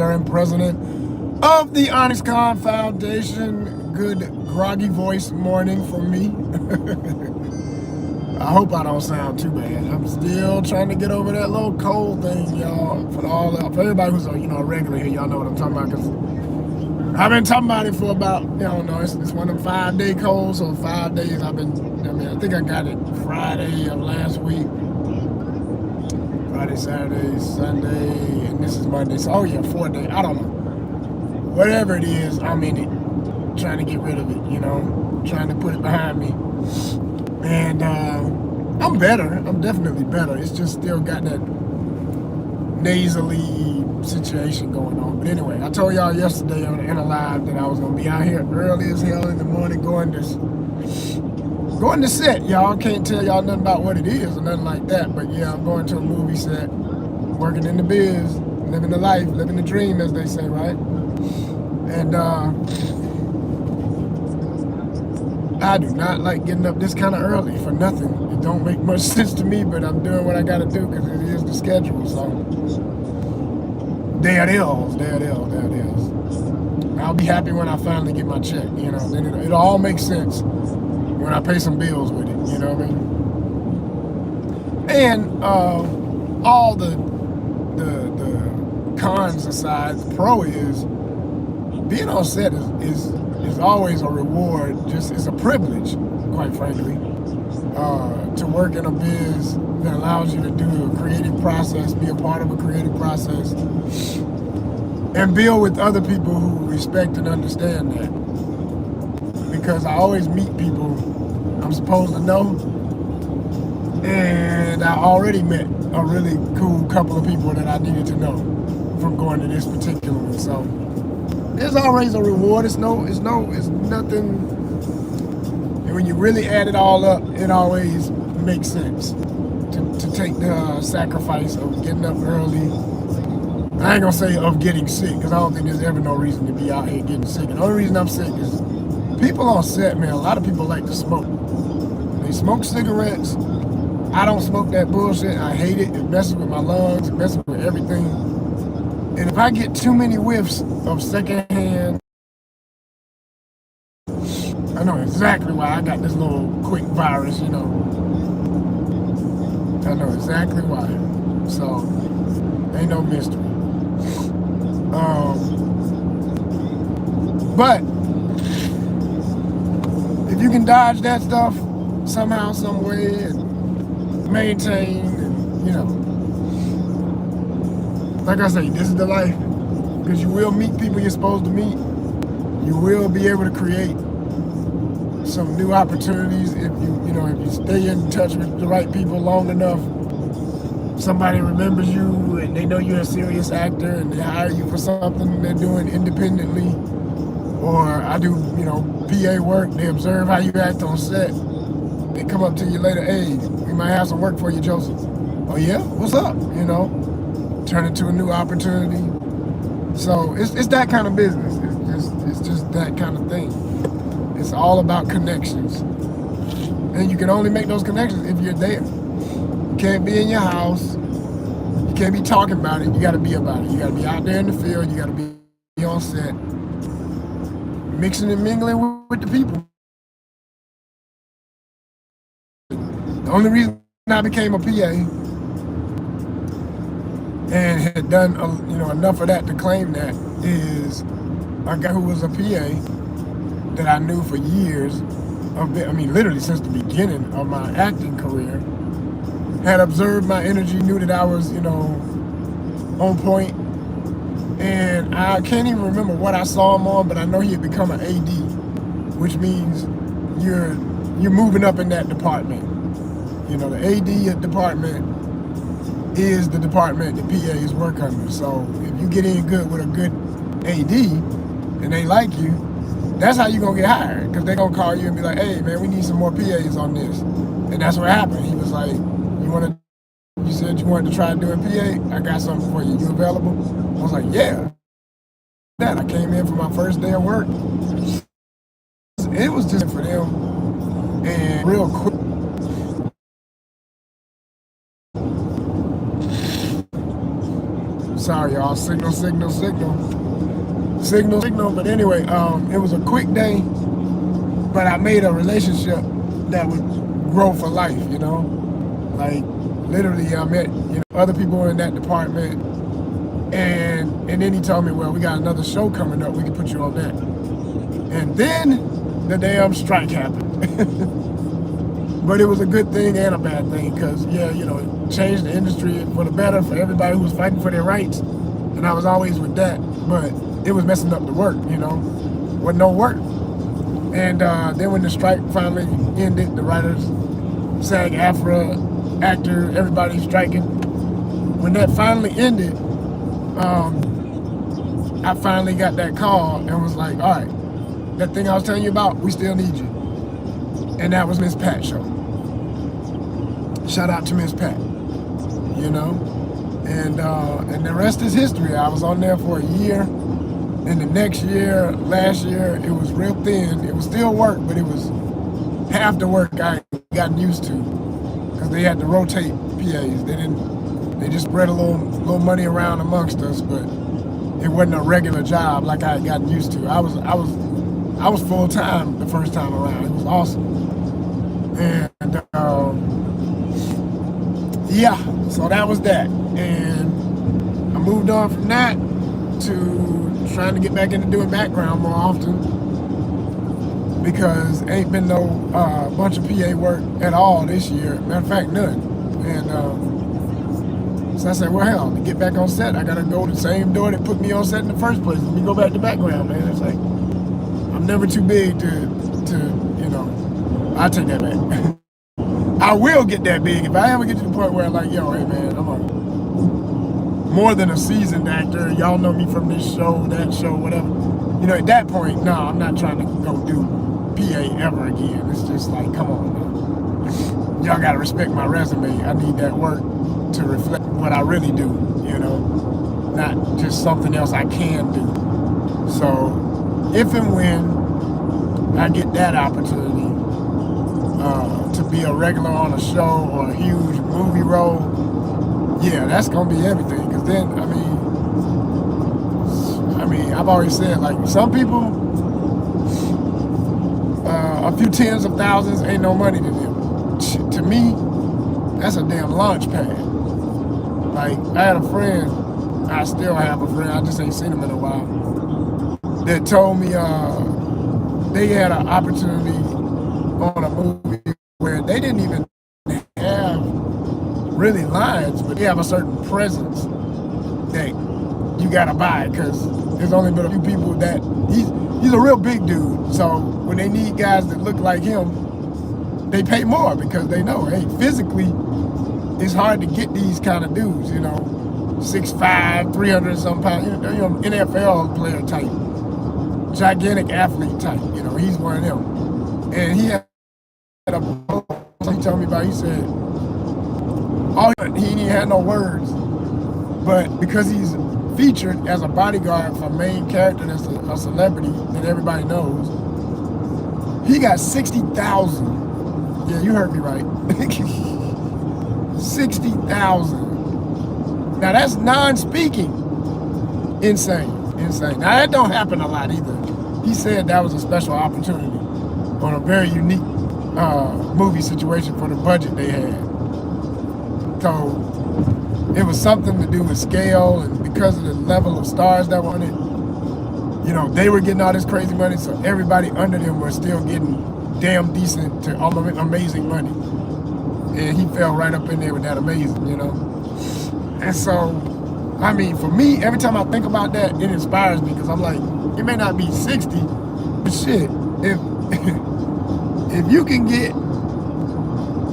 and president of the ONYXCON Foundation. Good groggy voice morning for me. I hope I don't sound too bad. I'm still trying to get over that little cold thing, y'all. For everybody who's a regular here, y'all know what I'm talking about. Cause I've been talking about it for about, I don't know, it's one of them 5-day colds. So 5 days I think I got it Friday of last week. Friday, Saturday, Sunday, and this is Monday. So, 4 days. I don't know. Whatever it is, I'm in it. Trying to get rid of it, trying to put it behind me. And I'm better. I'm definitely better. It's just still got that nasally situation going on. But anyway, I told y'all yesterday in a live that I was going to be out here early as hell in the morning going to set. Y'all can't tell y'all nothing about what it is or nothing like that. But yeah, I'm going to a movie set, working in the biz, living the life, living the dream, as they say, right? And I do not like getting up this kind of early for nothing. It don't make much sense to me, but I'm doing what I got to do because it is the schedule. So there it is. I'll be happy when I finally get my check. Then it'll all make sense when I pay some bills with it. You know what I mean? And all the cons aside, the pro is being on set is always a reward. Just it's a privilege, quite frankly, to work in a biz that allows you to do a creative process, be a part of a creative process, and build with other people who respect and understand that. Because I always meet people I'm supposed to know, and I already met a really cool couple of people that I needed to know from going to this particular one. So there's always a reward. It's nothing. And when you really add it all up, it always makes sense to take the sacrifice of getting up early. I ain't gonna say of getting sick, because I don't think there's ever no reason to be out here getting sick. And the only reason I'm sick is people on set, man. A lot of people like to smoke. They smoke cigarettes. I don't smoke that bullshit. I hate it. It messes with my lungs. It messes with everything. And if I get too many whiffs of secondhand, I know exactly why I got this little quick virus, I know exactly why. So, ain't no mystery. But, if you can dodge that stuff somehow, some way, and maintain, and, like I say, this is the life, because you will meet people you're supposed to meet. You will be able to create some new opportunities if you stay in touch with the right people long enough. Somebody remembers you and they know you're a serious actor and they hire you for something they're doing independently. Or I do, PA work. They observe how you act on set. They come up to you later, hey, we might have some work for you, Joseph. Oh yeah, what's up? Turn it to a new opportunity. So it's that kind of business. It's just that kind of thing. It's all about connections. And you can only make those connections if you're there. You can't be in your house. You can't be talking about it. You got to be about it. You got to be out there in the field. You got to be on set, mixing and mingling with the people. The only reason I became a PA and had done enough of that to claim that is a guy who was a PA that I knew for years, literally since the beginning of my acting career, had observed my energy, knew that I was, on point, and I can't even remember what I saw him on, but I know he had become an AD, which means you're moving up in that department. The AD department is the department that PAs work under. So if you get in good with a good AD and they like you, that's how you're going to get hired, because they're going to call you and be like, hey, man, we need some more PAs on this. And that's what happened. He was like, you said you wanted to try doing PA? I got something for you. You available? I was like, yeah. I came in for my first day of work. It was just for them. And real quick, Sorry, y'all. Signal. But anyway, it was a quick day, but I made a relationship that would grow for life, you know? Like, literally, I met, other people in that department, and then he told me, well, we got another show coming up. We can put you on that. And then the damn strike happened. But it was a good thing and a bad thing because, yeah, it changed the industry for the better for everybody who was fighting for their rights. And I was always with that. But it was messing up the work, Wasn't no work. And then when the strike finally ended, the writers, SAG-AFTRA, actor, everybody striking. When that finally ended, I finally got that call and was like, all right, that thing I was telling you about, we still need you. And that was Miss Pat's show. Shout out to Miss Pat, And the rest is history. I was on there for a year. And the next year, last year, it was real thin. It was still work, but it was half the work I gotten used to. Because they had to rotate PAs. They just spread a little money around amongst us, but it wasn't a regular job like I had gotten used to. I was full time the first time around. It was awesome. And yeah, so that was that. And I moved on from that to trying to get back into doing background more often because ain't been no bunch of PA work at all this year. Matter of fact, none. And so I said, well, hell, to get back on set, I gotta go to the same door that put me on set in the first place. Let me go back to background, man. It's like, I'm never too big to I'll take that back. I will get that big if I ever get to the point where I'm like, yo, hey man, I'm more than a seasoned actor. Y'all know me from this show, that show, whatever. At that point, no, I'm not trying to go do PA ever again. It's just like, come on, man. Y'all gotta respect my resume. I need that work to reflect what I really do, not just something else I can do. So, if and when I get that opportunity to be a regular on a show or a huge movie role, yeah, that's gonna be everything. Because then, I mean, I've always said, like, some people, a few tens of thousands ain't no money to them. To me, that's a damn launch pad. Like, I had a friend, I still have a friend, I just ain't seen him in a while, that told me they had an opportunity on a movie where they didn't even have really lines, but they have a certain presence that you gotta buy because there's only been a few people that he's a real big dude. So when they need guys that look like him, they pay more because they know, hey, physically it's hard to get these kind of dudes, 6'5", 300 some pounds, NFL player type, gigantic athlete type, he's one of them. And he had a he told me about, he said, he ain't had no words, but because he's featured as a bodyguard for a main character that's a celebrity that everybody knows, he got 60,000. Yeah, you heard me right. 60,000. Now that's non-speaking. Insane. Now that don't happen a lot either. He said that was a special opportunity on a very unique movie situation for the budget they had. So it was something to do with scale, and because of the level of stars that were on it, they were getting all this crazy money, so everybody under them were still getting damn decent to amazing money. And he fell right up in there with that amazing, And so, I mean, for me, every time I think about that, it inspires me because I'm like, it may not be 60, but shit, if you can get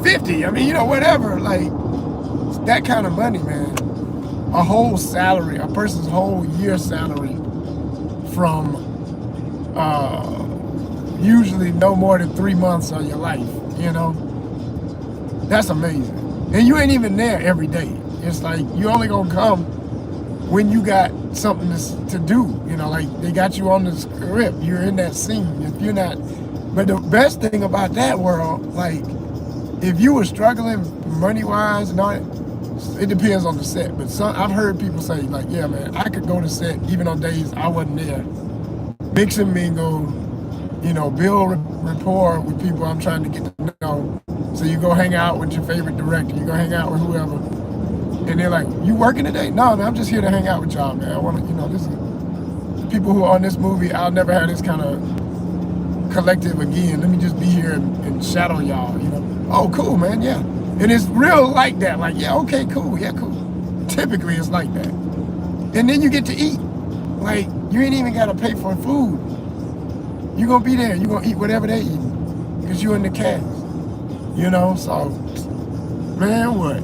50, whatever, like, that kind of money, man, a whole salary, a person's whole year salary from usually no more than 3 months of your life, that's amazing. And you ain't even there every day. It's like you only gonna come when you got something to do, like they got you on the script, you're in that scene. If you're not, but the best thing about that world, like if you were struggling money-wise and all that, it depends on the set. But I've heard people say like, yeah, man, I could go to set even on days I wasn't there, mix and mingle, you know, build rapport with people I'm trying to get to know. So you go hang out with your favorite director, you go hang out with whoever, and they're like, you working today? No, man, I'm just here to hang out with y'all, man. I want to, you know, this is people who are on this movie. I'll never have this kind of collective again. Let me just be here and shadow y'all, you know. Oh, cool, man, yeah. And it's real like that. Like, yeah, okay, cool, yeah, cool. Typically, it's like that. And then you get to eat. Like, you ain't even got to pay for food. You're going to be there. You're going to eat whatever they eat because you're in the cast. You know, so, man, what?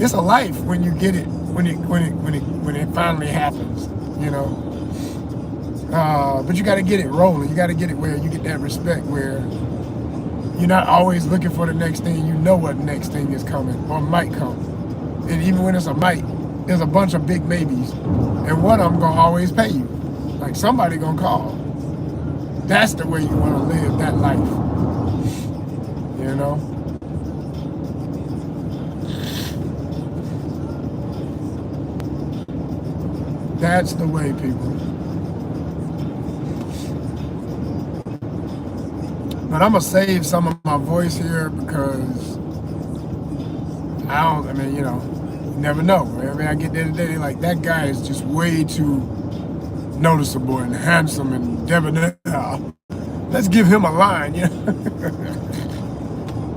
It's a life when you get it, when it finally happens, you know. But you got to get it rolling. You got to get it where you get that respect where you're not always looking for the next thing. You know what next thing is coming or might come. And even when it's a might, there's a bunch of big maybes. And one of them going to always pay you. Like somebody going to call. That's the way you want to live that life. You know? That's the way, people. But I'm going to save some of my voice here because I mean, you know, you never know. I mean, I get there today, they're like, that guy is just way too noticeable and handsome and debonair. Let's give him a line, you know?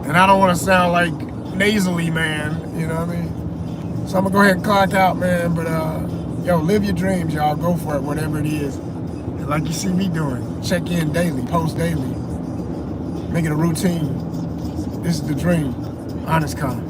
And I don't want to sound like nasally, man, you know what I mean? So I'm going to go ahead and clock out, man. But, yo, live your dreams, y'all. Go for it, whatever it is. And like you see me doing, check in daily, post daily. Make it a routine. This is the dream. ONYXCON.